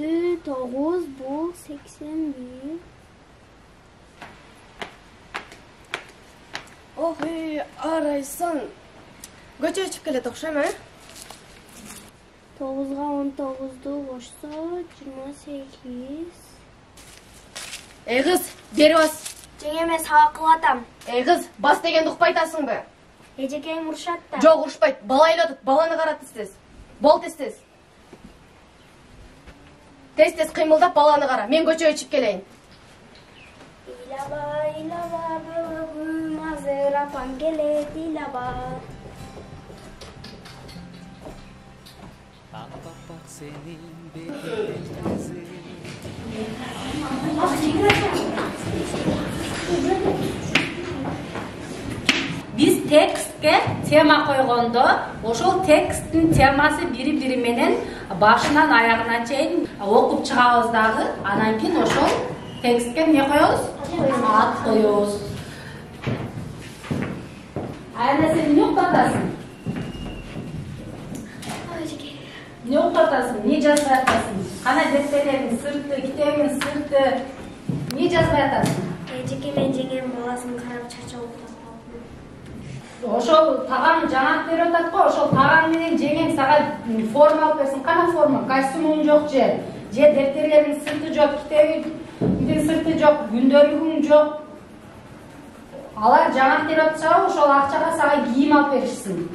7-9 bul 81. Oh Araysan. Көчө чыгып келет окшойм, 9'a 19'du koşsa 28. Kız, beri bas. Жеңеме сабак кылып атам. Kız, bas degенди укпай атасыңбы? Эжекейим урушат да. Жок, урушпайт. Бала ыйлатат. Баланы карат тез. Бол тез. Тез кыймылдап баланы кара. Мен көчөгө чыгып келейин. İlaba bölüm hazır apam gelet ilaba. Bak senin beklediğin Biz tekstke tema koygondo, ошол tekstin temасы бири-бири менен башынан аягына чейин окуп чыгабыз дагы. Анан кийин ошол tekstke эмне коебуз? Ат коебуз. Айна сен эмне уктап атасың? Не уктап атасың? Не жазбай атасың? Кана дефтерлердин сырты, китебиң сырты. Не жазбай атасың? Эжекемен жеңем баласын карап чачып уктап. Ошол таган жаңак берип атат го, ошол таган менен жеңең сага форма алып берсин. Кана форма? Костюмуң жок же дефтерлердин сырты жок, китебиңдин сырты жок, күндөлүгүң жок. Алар жаңак берип атса, ошол акчага сага кийим алып беришсин.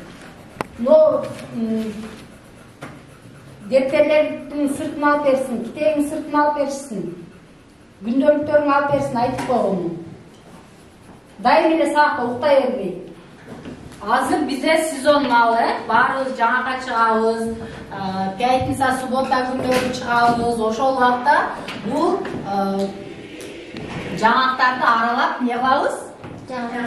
Но дефтерлердин сыртын алып берсин, китебиңдин сыртын алып беришсин. Күндөлүктөрүңдү алып берсин, айтып койгон. Дайым эле сабакта уктай бербей. Азыр бизе сезон малы, баарыбыз жаңакка чыгабыз, пятница, суббота күндөрү чыгабыз. Ошол убакта бул жаңактарды аралап не кылабыз?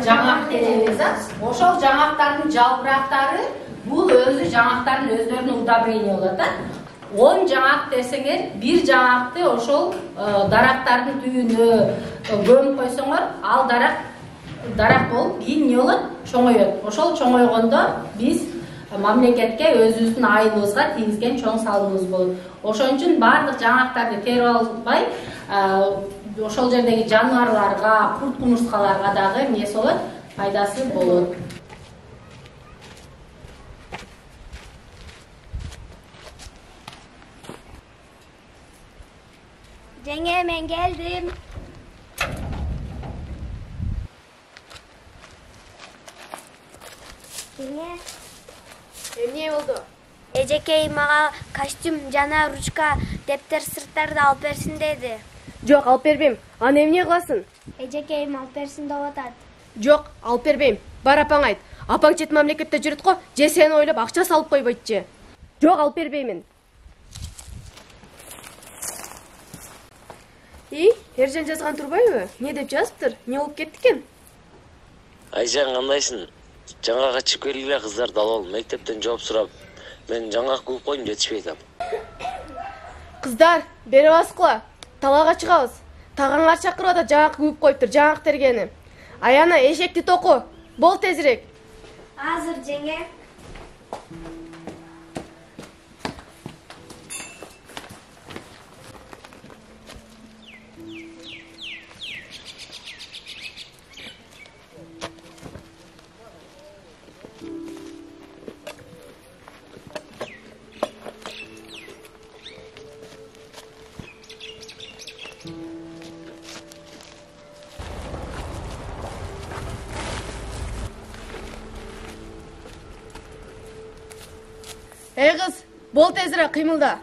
Жаңак теребиз. Ошол жаңактардын жалбырактары бул өзү жаңактардын өздөрүнүн удобрение болот. 10 жаңак десеңер, бир жаңакты ошол дарактардын түбүнө көмүп койсоңор, ал дарак болуп кийин не болот? Чоңойот. Ошол чоңойгондо биз мамлекетке өзүбүздүн айылыбызга тийгизген чоң салымыбыз болот. Ошон үчүн баардык жаңактарды терип албай, ошол жердеги жаныбарларга, курт кумурскаларга дагы эмнеси болот? Пайдасы болот. Жеңе, мен келдим. Жеңе. Эмне болду? Эжекей мага костюм жана ручка, дептер, сырттарды алып берсин деди. Жок, алып бербейм. Аны эмне кыласың? Эжекейим алып берсин деп атат. Жок, алып бербейм. Бар апаң айт. Апаң чет мамлекетте жүрөт го, же сени ойлоп акча салып койбойт же. Жок, алып бербеймин. Эржен жазган турбайбы? Не деп жазыптыр? Не болуп кетти экен? Айжан, кандайсың? Жаңага чыгып келгиле, кыздар далал мектептен жооп сурап, мен жаңак кууп коюм, жетишпей атам. Кыздар, бери баскыла. Талаага чыгабыз. Тагаңар чакырып атат, жаңак кууп коюптур, жаңак тергени. Аяна, эшекти току. Бол тезирээк. Азыр жеңе. Кыз, бол тезирээк кыймылда.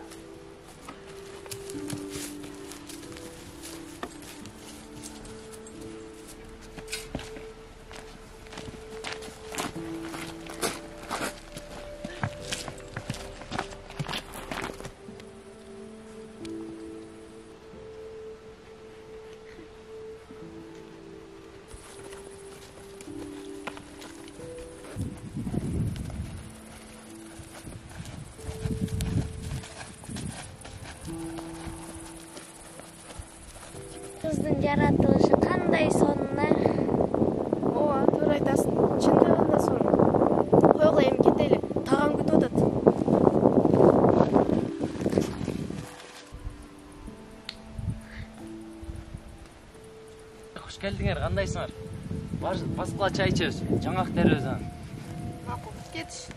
Кыздын жаратылышы кандай сонун, Ооба, туура айтасың. Чындыгында да сонун. Койгула, эми кетели. Тагам күтүп атат. Hoş geldingер, кандайсыңар? Баскыла чай ичебиз. Жаңак теребиз аны. Макул, кетиш.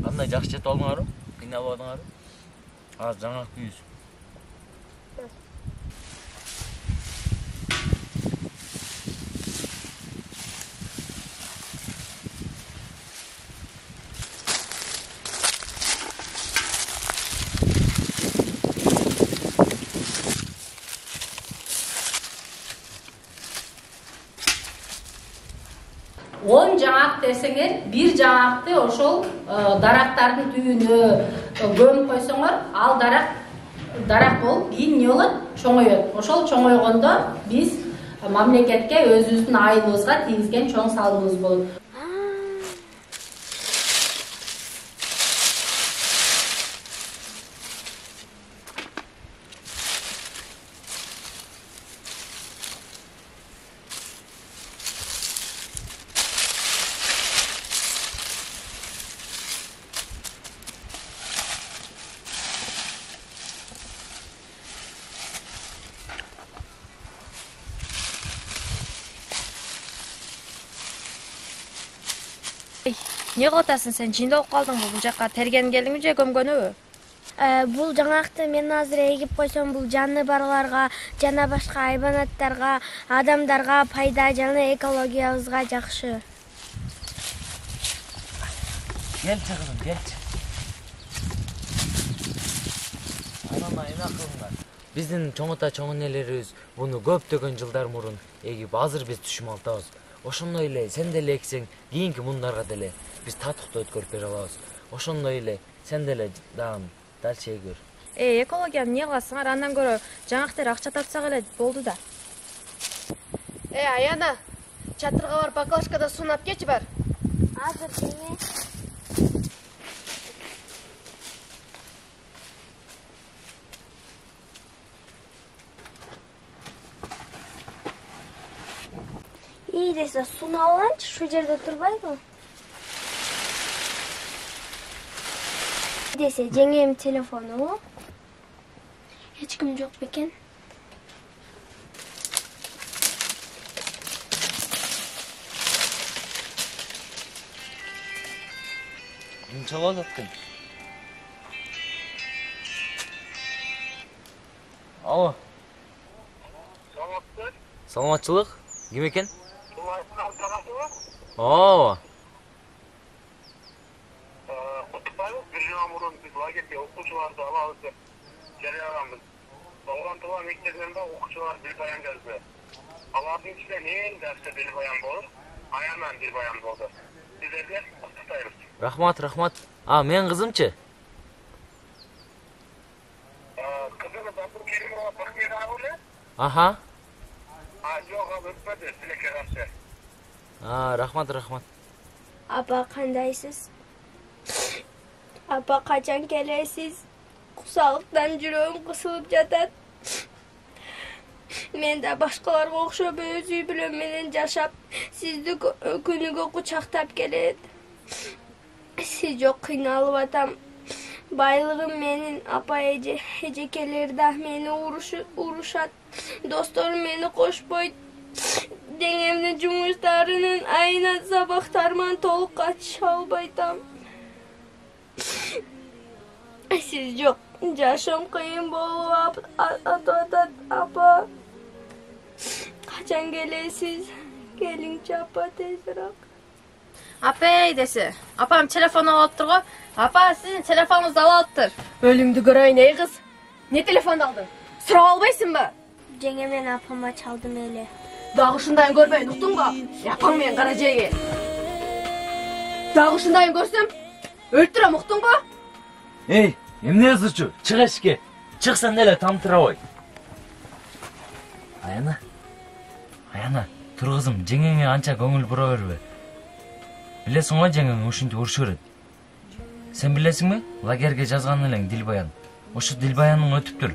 Кандай жакшы жетип алдыңарбы? Кыйналып алдыңарбы? Азыр жаңак күйүз. Он жаңак десеңер, бир жаңакты ошол дарактардын түбүнө көмүп койсоңор, ал дарак болуп кийин эмне болот? Чоңойот. Ошол чоңойгондо биз мамлекетке өзүбүздүн айылыбызга тийгизген чоң салымыбыз болот. Не кылып атасың сен? Жиндалып калдыңбы бул жакка? Терген келдиңби же көмгөнүбү? Бул жаңакты мен азыр эгип койсом, бул жанны барларга жана башка хайванаттарга, адамдарга пайда жана экологиябызга жакшы. Келчи кызым, келчи. Анан эме кылыңар. Биздин чоң ата чоң энелерибиз буну көптөгөн жылдар мурун эгип, азыр биз түшүм алтабыз. Ошондой эле сен деле эксең, кийинки мундарга деле биз татыктуу өткөрүп бере алабыз. Ошондой эле сен деле дагы дальше эгер. Экологияны эмне кыласыңар? Андан көрө жаңактер акча тапсак эле болду да. Аяна, чатырга барып баклажкада сунап кечи бар. Азыр жеңе. İyi dese sunu alanç şu yerde turbaydı. Dese jengem telefonu. Hiç kim yok beken. Ким чалып атат? Алло. Саламатчылык. Ким экен? Ооба. Кутбаев бир жыл мурун биз лагерьге окуучуларды алабыз деп жарыялаганбыз. Оған тула мектебинде окуучулар бир баян жазды. Алардын ичинен эң жакшы бир баян болуп, аянан бир баян болду. Сиздерге куттуктайбыз. Рахмат, рахмат. Мен кызымчы? Кызыңыз Абдул Керимова Бакмирова беле? Аха. Жок, ал өтпөдү, силекке каршы. Рахмат, рахмат. Апа кандайсыз? Апа качан келесиз? Кусалыктан жүрөгүм кысылып жатат. Мен да башкаларга окшоп өз үй бүлөм менен жашап, сизди күнүгө кучактап келет. Сиз жок кыйналып атам. Байлыгым менин, апа эжекелер да мени урушат. Досторум мени кошпойт. Жеңемдин жумуштарынын айына сабактарыман толук катыша албайтам. Сиз жок, жашоом кыйын болуп атат, апа. Качан келесиз? Келиңчи апа тезирээк. Апай десе. Апам телефон алыптыр го. Апа, сиздин телефонуңузду алыптыр. Өлүңдү көрөйүн, эй кыз. Не телефон алдың? Сурап албайсыңбы? Жеңе мен апама чалдым эле. Дагы ушундайын көрбөйүн, уктуңбу? Апаң менен кара жерге. Дагы ушундайын көрсөм, өлтүрөм, уктуңбу? Эй, эмне ызычу? Чык эшикке. Чыксан деле тамтырабай. Аяна, тур кызым, жеңеңе анча көңүл бура бербе. Билесиң го жеңең ушинтип урушуп берет. Сен билесиңби? Лагерге жазган элең Дилбаян. Ошо Дилбаянның өтүптүр.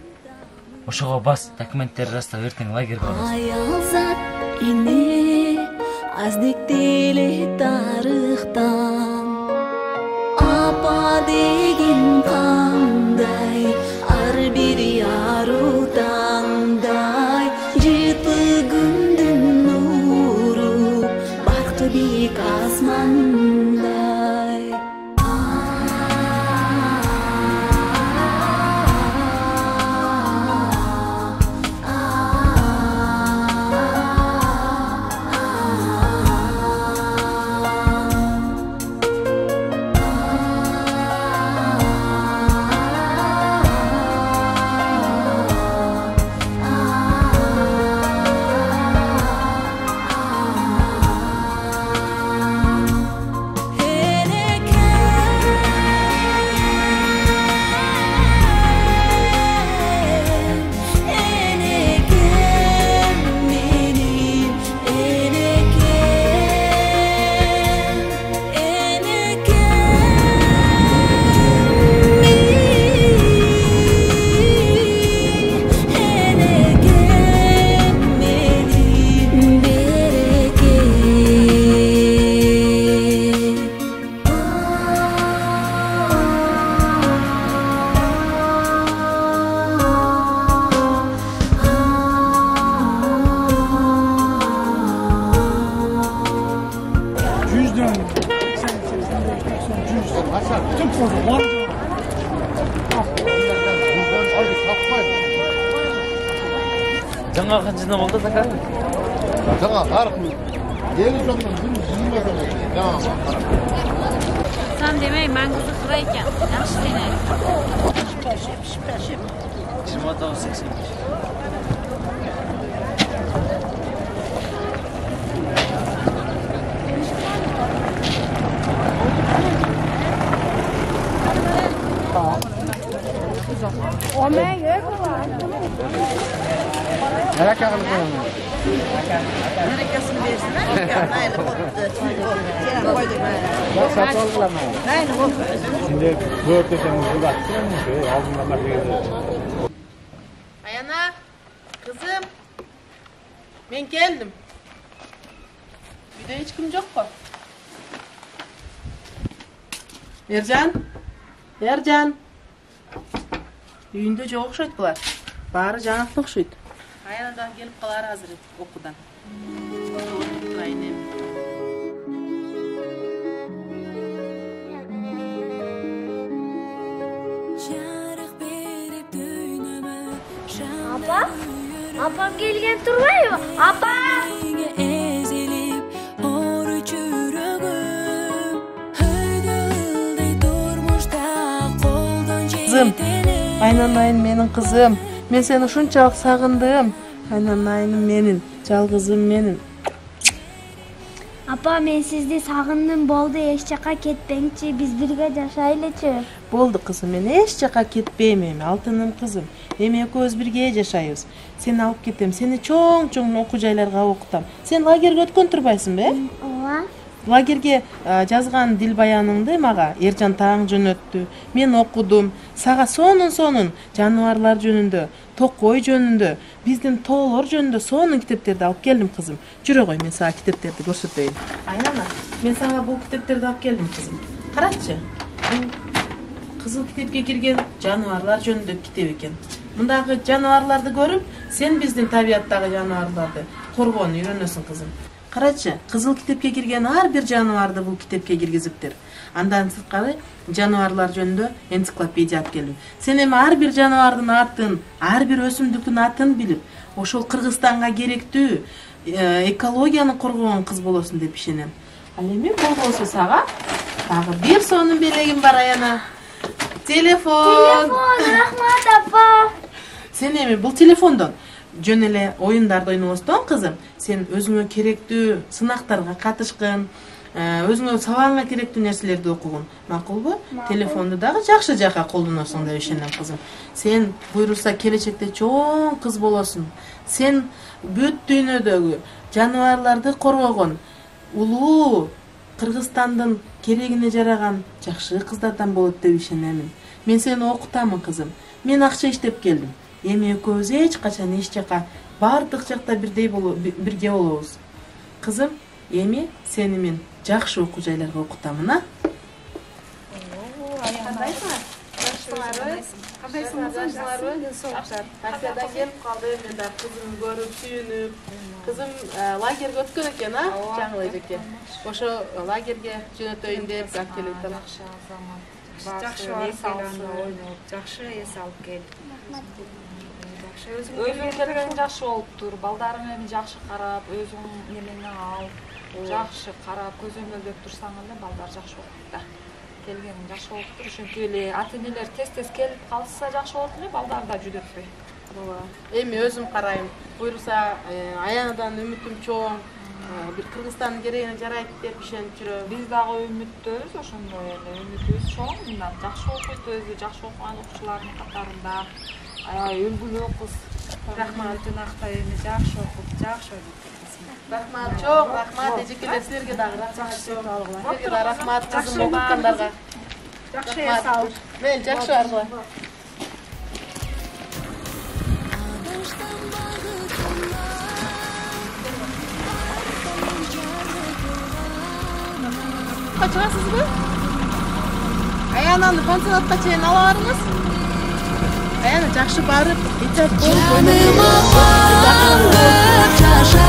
Ошого бас, документтерди растап эртең лагерге барасың. Аялзат ини Әздіктелі тарихтан Апа деген қандай Ар бири ару таңдай Жеті күндің нұру Бақты биік асмандай жаңа қаншына болды зака? Жаңа қарық елі жоқтан жаңа Sen demeyin, ben kızı kırayken. Yaxşı seni. 29.85. Merak etme. Harekasını versinler. Maylı koptu. Sen koyduk maylı. Bak satı algılama. Maylı koptu. Şimdi dört deseniz burada. Aldığından bir yerde. Ayana, kızım. Ben geldim. Bir de hiç kim yok mu? Ercan. Ercan. Үйінде жоқ оқшайды бұлар. Бары жаңақты оқшайды. Аянадан келіп қалар азыр оқудан. Қайнем. Apa? Apam gelgen turmayı mı? Apa! Kızım, Aynanayın menin kızım. Men seni şunçalık sağındım. Aynanayın menin, жалгызым menin. Apa men sizdi sağındım boldu eş жака кетпеңчи biz birge жашайлычы. Болды кызым, мен эч жака кетпейм эми, алтыным кызым. Эми экөөбүз бирге жашайбыз. Сени алып кетем, сени чоң окуу жайларга окутам. Сен лагерге өткөн турбайсыңбы? Ооба. Лагерге жазган дил баяныңды мага Эржан таң жөнөттү. Мен окудум. Сага сонун жаныбарлар жөнүндө, токой жөнүндө, биздин тоолор жөнүндө сонун китептерди алып келдим кызым. Жүрө кой, мен сага китептерди көрсөтөйүн. Айнана, мен сага бул китептерди алып келдим кызым. Карачы. Бул кызыл китепке кирген жаныбарлар жөнүндө китеп экен. Мындагы жаныбарларды көрүп, сен биздин табияттагы жаныбарларды коргоону үйрөнөсүң кызым. Карачы, кызыл китепке кирген ар бир жаныбарды бул китепке киргизиптир. Андан сырткары жаныбарлар жөнүндө энциклопедия алып келдим. Сен эми ар бир жаныбардын атын, ар бир өсүмдүктүн атын билип, ошол Кыргызстанга керектүү экологияны коргогон кыз болосуң деп ишенем. Ал эми болбосо сага дагы бир сонун белегим бар Аяна. Телефон, рахмат апа. Сен эми бул телефондон жөн эле оюндарды ойнобостон кызым, сен өзүңө керектүү сынактарга катышкын, өзүңө сабагыңа керектүү нерселерди окугун. Макулбу? Телефонду дагы жакшы жака колдоносуң деп ишенем кызым. Сен буйрулса келечекте чоң кыз болосуң. Сен бүт дүйнөдөгү жаныбарларды коргогон улуу Кыргызстандын керегине жараган жакшы кыздардан болот деп ишенемин. Мен сени окутамын кызым. Мен акча иштеп келдим. Эми экөөбүз эч качан эч жака бардык жакта бирге болобуз. Кызым, Эми сени мен жакшы окуу жайларга окутамын, а? Кандайсыңарбы? Таксиядан келип калды, мен да кызым көрүп, сүйүнүп. Кызым лагерге өткөн экен, а? Жаңы эжеке. Ошо лагерге жөнөтөйүн деп алып келип атам. Жакшы ойноп, жакшы эс алып кел. Өзүң келген жакшы болуптур. Балдарың эми жакшы карап, өзүң немени ал. Жакшы карап, көзөмөлдөп турсаң эле балдар жакшы болот да. Келгениң жакшы болуптур. Ошентип эле ата-энелер тез-тез келип калса жакшы болот эле, балдар да жүдөтпөй. Ооба. Эми өзүм карайм. Буйруса, аянадан үмүтүм чоң. Бир Кыргызстандын керегине жарайт деп ишенип жүрөм. Биз дагы үмүттөбүз, ошондой эле үмүтүбүз чоң. Мындан жакшы окуйт, өзү жакшы окуган окуучулардын катарында. Үлгүлүү кыз. Рахмат, Актай эми жакшы окуп, жакшы ойлоп кетесиң. Рахмат, чоң рахмат эжекелер, силерге дагы рахмат. Силерге дагы рахмат, кызым окуткандарга. Жакшы эс ал. Мейли, жакшы аргыла. Чыгасызбы? Аянаны пансионатка чейин ала барыңыз. Аяна жакшы барып, итеп болуп. Жаныма баңып жаша,